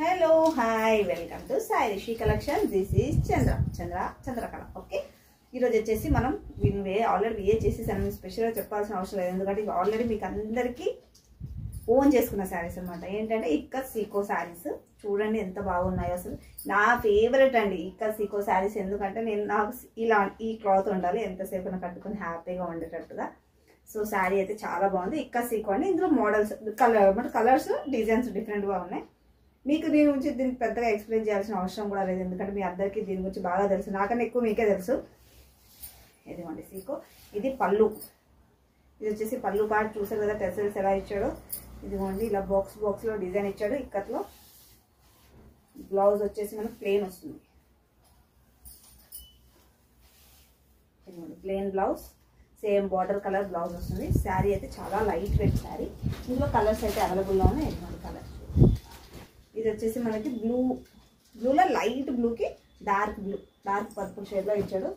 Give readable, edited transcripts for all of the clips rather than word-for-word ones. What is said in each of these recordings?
Hello hi welcome to Sai Rishi collection. This is Chandrakala. Okay, ఈరోజు వచ్చేసి మనం ఆల్రెడీ విఏ చేసేసాను. స్పెషల్గా చెప్పాల్సిన అవసరం లేదు, ఎందుకంటే ఇవి ఆల్రెడీ మీకు అందరికీ ఓన్ చేసుకున్న శారీస్ అనమాట. ఏంటంటే ఇక్కత్ సీకో శారీస్ చూడండి ఎంత బాగున్నాయో. అసలు నా ఫేవరెట్ అండి ఇక్కత్ సీకో శారీస్. ఎందుకంటే నాకు ఇలా ఈ క్లాత్ ఉండాలి, ఎంతసేపు కట్టుకుని హ్యాపీగా ఉండేటట్టుగా. సో శారీ అయితే చాలా బాగుంది. ఇక్కత్ సీకో అండి. ఇందులో మోడల్స్ కలర్స్ డిజైన్స్ డిఫరెంట్గా ఉన్నాయి. మీకు దీని గురించి దీనికి పెద్దగా ఎక్స్ప్లెయిన్ చేయాల్సిన అవసరం కూడా లేదు, ఎందుకంటే మీ అందరికీ దీని గురించి బాగా తెలుసు, నాకన్నా ఎక్కువ మీకే తెలుసు. ఇదిగోండి సీకో. ఇది పళ్ళు. ఇది వచ్చేసి పళ్ళు పార్ట్ చూసారు కదా, టెసల్స్ ఎలా ఇచ్చాడో. ఇదిగోండి ఇలా బాక్స్లో డిజైన్ ఇచ్చాడు ఇక్కత్లో. బ్లౌజ్ వచ్చేసి మనకు ప్లెయిన్ వస్తుంది. ఇదిగోండి plain blouse, same border colour blouse వస్తుంది. శారీ అయితే చాలా లైట్ వెయిట్ శారీ. ఇందులో కలర్స్ అయితే అవైలబుల్లో ఉన్నాయి. ఇదిగోండి కలర్. ఇది వచ్చేసి మనకి బ్లూలో లైట్ బ్లూకి డార్క్ పర్పుల్ షేడ్లో ఇచ్చాడు.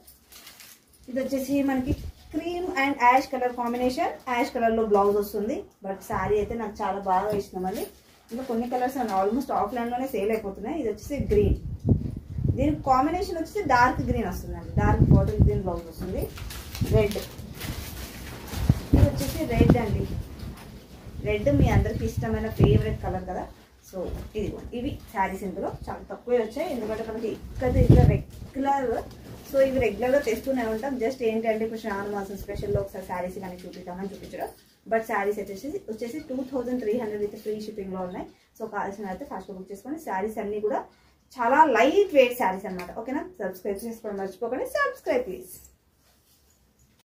ఇది వచ్చేసి మనకి cream and ash colour combination. Ash కలర్లో బ్లౌజ్ వస్తుంది. బట్ శారీ అయితే నాకు చాలా బాగా ఇష్టమండి. ఇంకా కొన్ని కలర్స్ ఆల్మోస్ట్ ఆఫ్లైన్లోనే సేల్ అయిపోతున్నాయి. ఇది వచ్చేసి గ్రీన్, దీని కాంబినేషన్ వచ్చేసి డార్క్ గ్రీన్ వస్తుందండి. డార్క్ బాటిల్ గ్రీన్ బ్లౌజ్ వస్తుంది. రెడ్, ఇది వచ్చేసి రెడ్ అండి. రెడ్ మీ అందరికి ఇష్టమైన ఫేవరెట్ కలర్ కదా. సో ఇవి శారీస్ ఇందులో చాలా తక్కువే వచ్చాయి, ఎందుకంటే మనకి ఇట్లా రెగ్యులర్. సో ఇవి రెగ్యులర్గా తెస్తూనే ఉంటాం. జస్ట్ ఏంటంటే ఇప్పుడు శ్రావణ మాసం స్పెషల్లో ఒకసారి శారీస్ కానీ చూపించడం. బట్ శారీస్ వచ్చేసి 2300 విత్ ఫ్రీ షిప్పింగ్లో ఉన్నాయి. సో కావాల్సిన అయితే ఫాస్ట్గా బుక్ చేసుకోండి. శారీస్ అన్నీ కూడా చాలా లైట్ వెయిట్ శారీస్ అనమాట. ఓకేనా, సబ్స్క్రైబ్ చేసుకోవడం మర్చిపోకండి. Subscribe please.